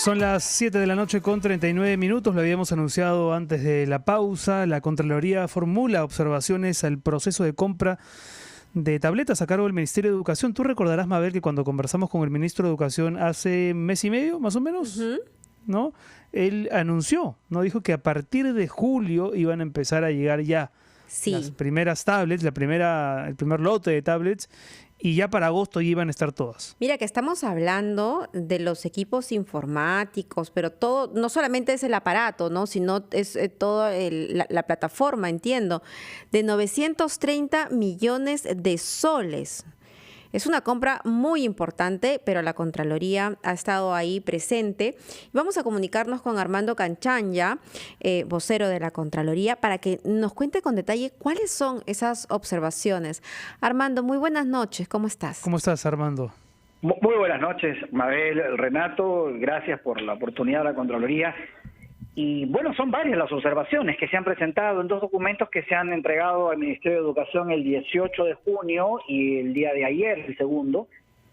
Son las 7 de la noche con 39 minutos, lo habíamos anunciado antes de la pausa. La Contraloría formula observaciones al proceso de compra de tabletas a cargo del Ministerio de Educación. Tú recordarás, Mabel, que cuando conversamos con el Ministro de Educación hace mes y medio, más o menos, ¿no? Él anunció, ¿no? Dijo que a partir de julio iban a empezar a llegar ya las primeras tablets, el primer lote de tablets, y ya para agosto ya iban a estar todas. Mira que estamos hablando de los equipos informáticos, pero todo, no solamente es el aparato, ¿no? Sino es toda la plataforma, entiendo, de 930 millones de soles. Es una compra muy importante, pero la Contraloría ha estado ahí presente. Vamos a comunicarnos con Armando Canchanya, vocero de la Contraloría, para que nos cuente con detalle cuáles son esas observaciones. Armando, muy buenas noches. ¿Cómo estás? ¿Cómo estás, Armando? Muy buenas noches, Mabel, Renato. Gracias por la oportunidad de la Contraloría. Y bueno, son varias las observaciones que se han presentado en dos documentos que se han entregado al Ministerio de Educación el 18 de junio y el día de ayer, el segundo,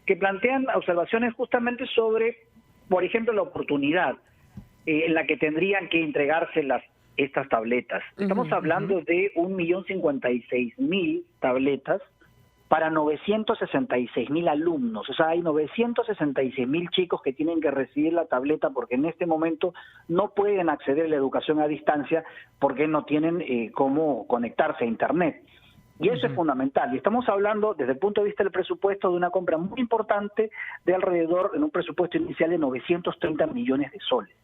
que plantean observaciones justamente sobre, por ejemplo, la oportunidad en la que tendrían que entregarse estas tabletas. Estamos hablando de 1.056.000 tabletas para 966.000 alumnos. O sea, hay 966.000 chicos que tienen que recibir la tableta porque en este momento no pueden acceder a la educación a distancia porque no tienen cómo conectarse a Internet. Y eso es fundamental. Y estamos hablando, desde el punto de vista del presupuesto, de una compra muy importante de alrededor, en un presupuesto inicial de 930 millones de soles.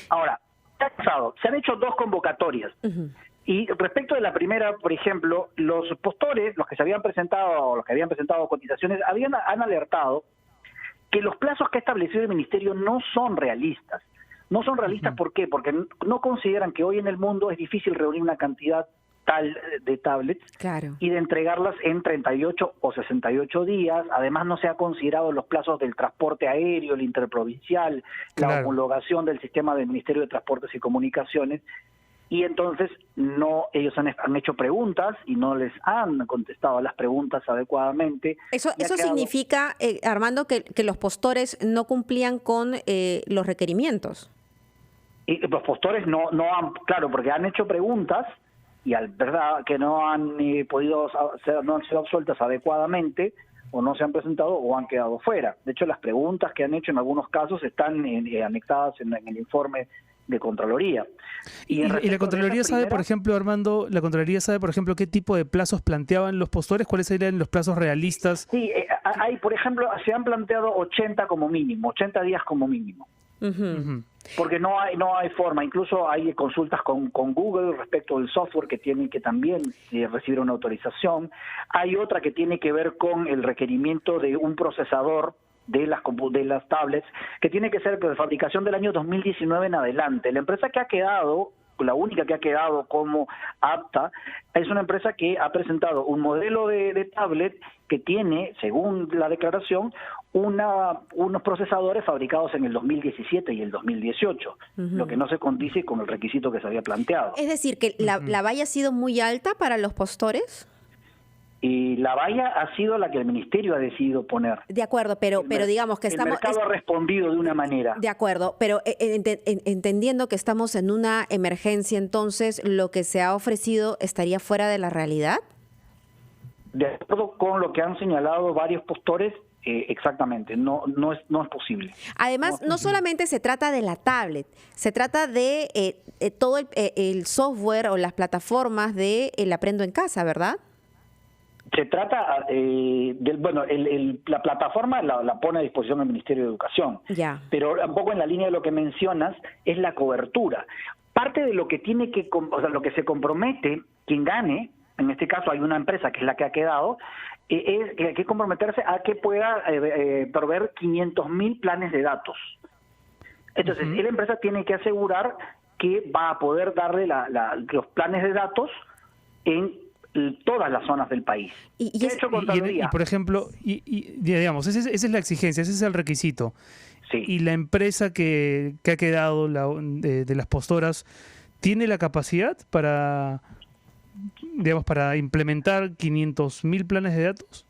Ahora, ¿qué ha pasado? Se han hecho dos convocatorias. Y respecto de la primera, por ejemplo, los postores, los que habían presentado cotizaciones, han alertado que los plazos que ha establecido el Ministerio no son realistas. No son realistas, ¿por qué? Porque no consideran que hoy en el mundo es difícil reunir una cantidad tal de tablets y de entregarlas en 38 o 68 días. Además, no se ha considerado los plazos del transporte aéreo, el interprovincial, la homologación del sistema del Ministerio de Transportes y Comunicaciones. Y entonces ellos han hecho preguntas y no les han contestado las preguntas adecuadamente. Eso significa, Armando, que los postores no cumplían con los requerimientos. Y los postores no han, claro, porque han hecho preguntas y al verdad que no han no han sido absueltas adecuadamente, o no se han presentado o han quedado fuera. De hecho, las preguntas que han hecho en algunos casos están anexadas en el informe de Contraloría. Y la Contraloría sabe, por ejemplo, Armando, qué tipo de plazos planteaban los postores, cuáles serían los plazos realistas. Sí, hay, por ejemplo, se han planteado 80 como mínimo, 80 días como mínimo. Porque no hay forma. Incluso hay consultas con Google respecto del software que tienen que también recibir una autorización. Hay otra que tiene que ver con el requerimiento de un procesador de las tablets, que tiene que ser de fabricación del año 2019 en adelante. La empresa que ha quedado, la única que ha quedado como apta, es una empresa que ha presentado un modelo de tablet que tiene, según la declaración, unos procesadores fabricados en el 2017 y el 2018, lo que no se condice con el requisito que se había planteado. Es decir, que la valla ha sido muy alta para los postores. Y la valla ha sido la que el Ministerio ha decidido poner. De acuerdo, pero digamos que estamos... El mercado ha respondido de una manera. De acuerdo, pero entendiendo que estamos en una emergencia, entonces, ¿lo que se ha ofrecido estaría fuera de la realidad? De acuerdo con lo que han señalado varios postores, exactamente, no es posible. Además, no solamente se trata de la tablet, se trata de todo el software o las plataformas de el Aprendo en Casa, ¿verdad? Se trata la plataforma la pone a disposición el Ministerio de Educación, pero un poco en la línea de lo que mencionas es la cobertura. Parte de lo que lo que se compromete quien gane, en este caso hay una empresa que es la que ha quedado, es que hay que comprometerse a que pueda proveer 500.000 planes de datos. Entonces, la empresa tiene que asegurar que va a poder darle los planes de datos en todas las zonas del país. Y por ejemplo, digamos, esa es la exigencia, ese es el requisito. Sí. Y la empresa que ha quedado de las postoras, ¿tiene la capacidad para implementar 500.000 planes de datos?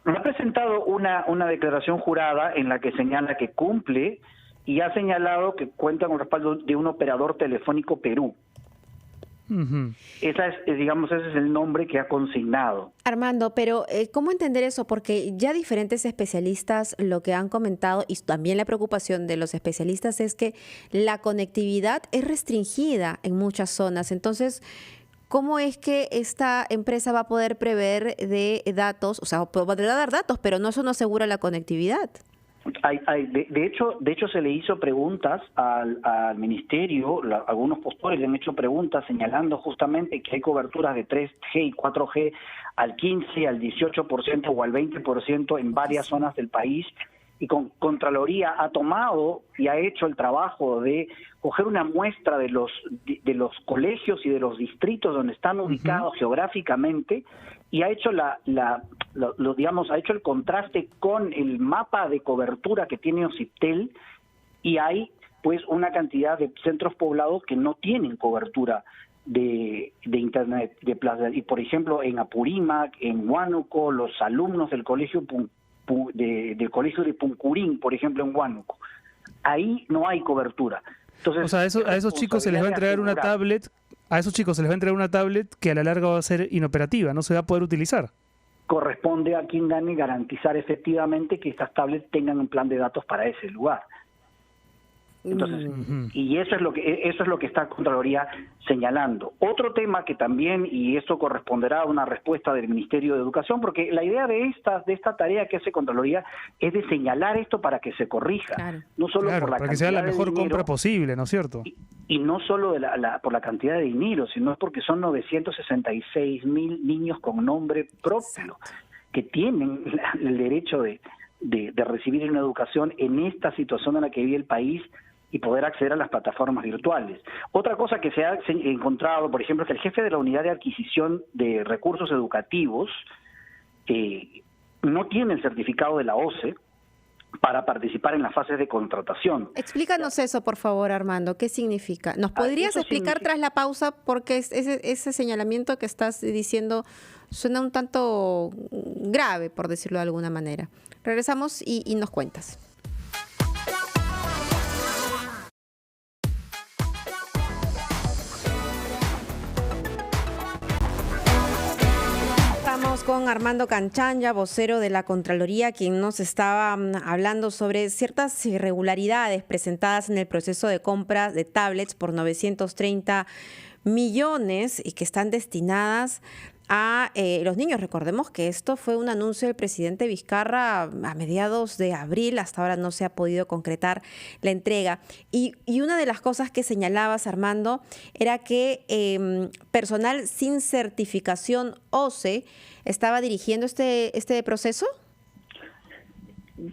Ha presentado una declaración jurada en la que señala que cumple y ha señalado que cuenta con el respaldo de un operador telefónico Perú. Ese es el nombre que ha consignado. Armando, pero ¿cómo entender eso? Porque ya diferentes especialistas lo que han comentado, y también la preocupación de los especialistas es que la conectividad es restringida en muchas zonas. Entonces, ¿cómo es que esta empresa va a poder prever de datos? O sea, podrá dar datos, pero eso no asegura la conectividad. De hecho, se le hizo preguntas al ministerio, algunos postores le han hecho preguntas señalando justamente que hay coberturas de 3G y 4G al 15, al 18% o al 20% en varias zonas del país, y Contraloría ha tomado y ha hecho el trabajo de coger una muestra de los colegios y de los distritos donde están ubicados geográficamente, y ha hecho ha hecho el contraste con el mapa de cobertura que tiene OCIPTEL, y hay pues una cantidad de centros poblados que no tienen cobertura de internet de plaza. Y por ejemplo en Apurímac, en Huánuco, los alumnos del colegio del colegio de Puncurín, por ejemplo en Huánuco, ahí no hay cobertura. Entonces, o sea, a esos chicos se les va a entregar una tablet. A esos chicos se les va a entregar una tablet que a la larga va a ser inoperativa, no se va a poder utilizar. Corresponde a quien gane garantizar efectivamente que estas tablets tengan un plan de datos para ese lugar. Entonces, y eso es lo que está Contraloría señalando. Otro tema que también, y esto corresponderá a una respuesta del Ministerio de Educación, porque la idea de esta tarea que hace Contraloría es de señalar esto para que se corrija, no solo por la para que sea la mejor compra posible, ¿no es cierto? Y no solo por la cantidad de dinero, sino porque son 966.000 niños con nombre propio que tienen el derecho de recibir una educación en esta situación en la que vive el país y poder acceder a las plataformas virtuales. Otra cosa que se ha encontrado, por ejemplo, es que el jefe de la Unidad de Adquisición de Recursos Educativos no tiene el certificado de la OCE para participar en las fases de contratación. Explícanos eso, por favor, Armando. ¿Qué significa? ¿Nos podrías explicar tras la pausa? Porque ese señalamiento que estás diciendo suena un tanto grave, por decirlo de alguna manera. Regresamos y nos cuentas. Con Armando Canchanya, vocero de la Contraloría, quien nos estaba hablando sobre ciertas irregularidades presentadas en el proceso de compra de tablets por 930 millones y que están destinadas a los niños. Recordemos que esto fue un anuncio del presidente Vizcarra a mediados de abril, hasta ahora no se ha podido concretar la entrega. Y una de las cosas que señalabas, Armando, era que personal sin certificación OCE estaba dirigiendo este proceso.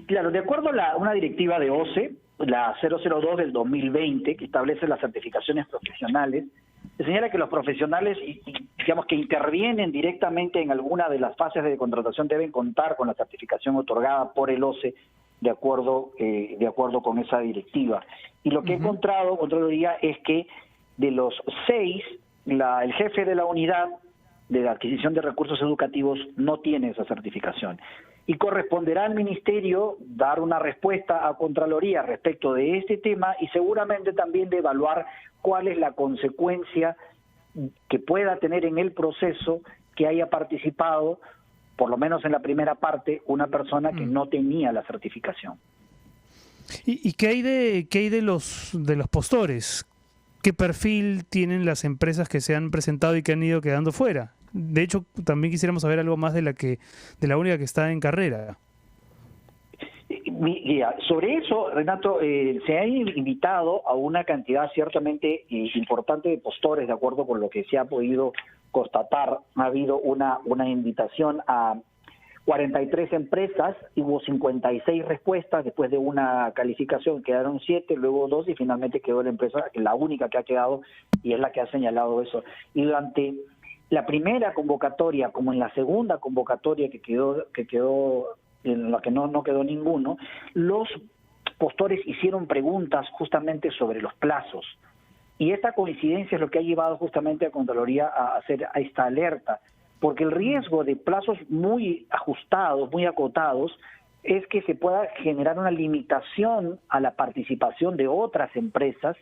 Claro, de acuerdo a una directiva de OCE, la 002 del 2020, que establece las certificaciones profesionales, se señala que los profesionales, digamos, que intervienen directamente en alguna de las fases de contratación deben contar con la certificación otorgada por el OCE de acuerdo con esa directiva. Y lo que he encontrado, Contraloría, es que de los 6, el jefe de la unidad de la adquisición de recursos educativos no tiene esa certificación. Y corresponderá al Ministerio dar una respuesta a Contraloría respecto de este tema y seguramente también de evaluar cuál es la consecuencia que pueda tener en el proceso que haya participado, por lo menos en la primera parte, una persona que no tenía la certificación. ¿Y qué hay de los postores? ¿Qué perfil tienen las empresas que se han presentado y que han ido quedando fuera? De hecho, también quisiéramos saber algo más de la única que está en carrera. Sobre eso, Renato, se ha invitado a una cantidad ciertamente importante de postores, de acuerdo con lo que se ha podido constatar. Ha habido una invitación a 43 empresas, y hubo 56 respuestas. Después de una calificación quedaron 7, luego 2 y finalmente quedó la empresa, la única que ha quedado, y es la que ha señalado eso. Y durante la primera convocatoria, como en la segunda convocatoria que quedó en la que no quedó ninguno, los postores hicieron preguntas justamente sobre los plazos. Y esta coincidencia es lo que ha llevado justamente a Contraloría a hacer esta alerta, porque el riesgo de plazos muy ajustados, muy acotados, es que se pueda generar una limitación a la participación de otras empresas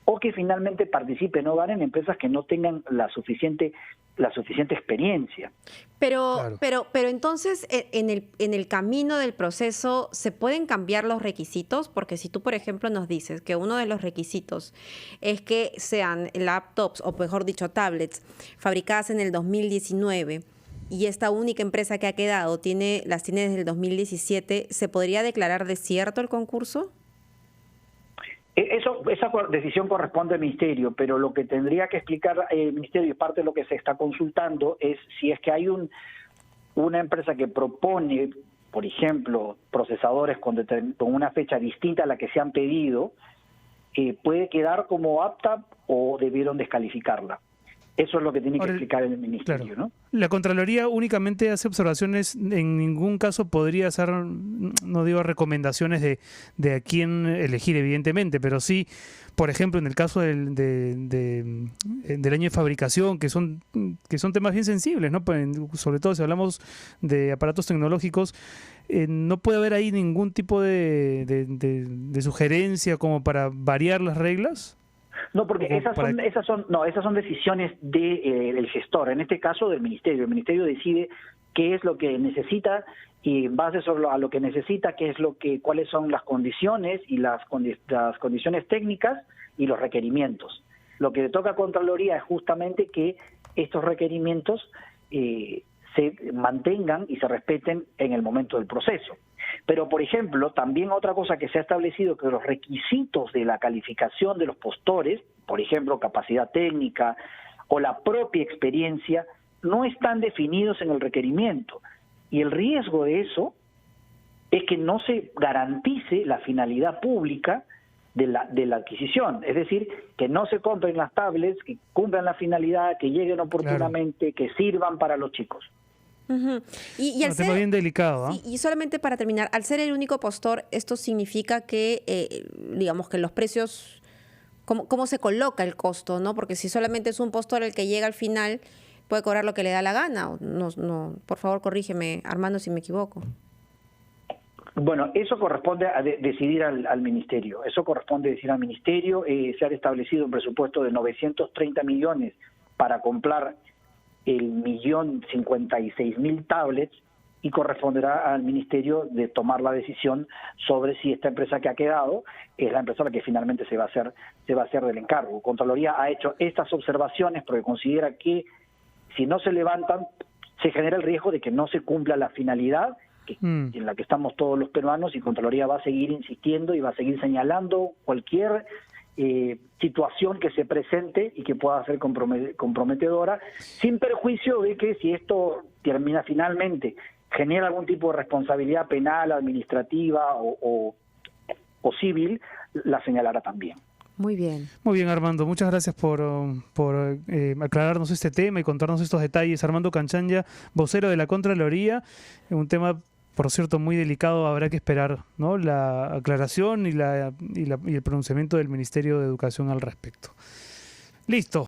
o que finalmente participen o ganen empresas que no tengan la suficiente experiencia. Pero entonces en el camino del proceso se pueden cambiar los requisitos, porque si tú, por ejemplo, nos dices que uno de los requisitos es que sean laptops, o mejor dicho, tablets, fabricadas en el 2019, y esta única empresa que ha quedado las tiene desde el 2017, ¿se podría declarar desierto el concurso? Esa decisión corresponde al Ministerio, pero lo que tendría que explicar el Ministerio, y parte de lo que se está consultando, es si es que hay una empresa que propone, por ejemplo, procesadores con una fecha distinta a la que se han pedido, puede quedar como apta o debieron descalificarla. Eso es lo que tiene que explicar el Ministerio, claro, ¿no? La Contraloría únicamente hace observaciones, en ningún caso podría hacer, no digo recomendaciones de a quién elegir, evidentemente, pero sí, por ejemplo, en el caso del año de fabricación, que son temas bien sensibles, ¿no? Sobre todo si hablamos de aparatos tecnológicos, no puede haber ahí ningún tipo de sugerencia como para variar las reglas. No, porque esas son decisiones del gestor, en este caso del Ministerio. El Ministerio decide qué es lo que necesita y en base a lo que necesita, cuáles son las condiciones y las condiciones técnicas y los requerimientos. Lo que le toca a Contraloría es justamente que estos requerimientos se mantengan y se respeten en el momento del proceso. Pero, por ejemplo, también otra cosa que se ha establecido, que los requisitos de la calificación de los postores, por ejemplo, capacidad técnica o la propia experiencia, no están definidos en el requerimiento. Y el riesgo de eso es que no se garantice la finalidad pública de la adquisición. Es decir, que no se compren las tablets, que cumplan la finalidad, que lleguen oportunamente, claro, que sirvan para los chicos. Uh-huh. Y al un tema bien delicado, ¿eh? Sí, y solamente para terminar, al ser el único postor, esto significa que, digamos que los precios, ¿cómo se coloca el costo, ¿no? Porque si solamente es un postor el que llega al final, puede cobrar lo que le da la gana. No, por favor, corrígeme, Armando, si me equivoco. Bueno, eso corresponde a decidir al Ministerio. Eso corresponde decidir al Ministerio. Se ha establecido un presupuesto de 930 millones para comprar el 1.056.000 tablets y corresponderá al Ministerio de tomar la decisión sobre si esta empresa que ha quedado es la empresa a la que finalmente se va a hacer del encargo. Contraloría ha hecho estas observaciones porque considera que si no se levantan se genera el riesgo de que no se cumpla la finalidad en la que estamos todos los peruanos, y Contraloría va a seguir insistiendo y va a seguir señalando cualquier situación que se presente y que pueda ser comprometedora, sin perjuicio de que si esto termina finalmente, genera algún tipo de responsabilidad penal, administrativa o civil, la señalará también. Muy bien. Muy bien, Armando. Muchas gracias por aclararnos este tema y contarnos estos detalles. Armando Canchanya, vocero de la Contraloría, un tema, por cierto, muy delicado. Habrá que esperar, ¿no?, la aclaración y el pronunciamiento del Ministerio de Educación al respecto. Listo.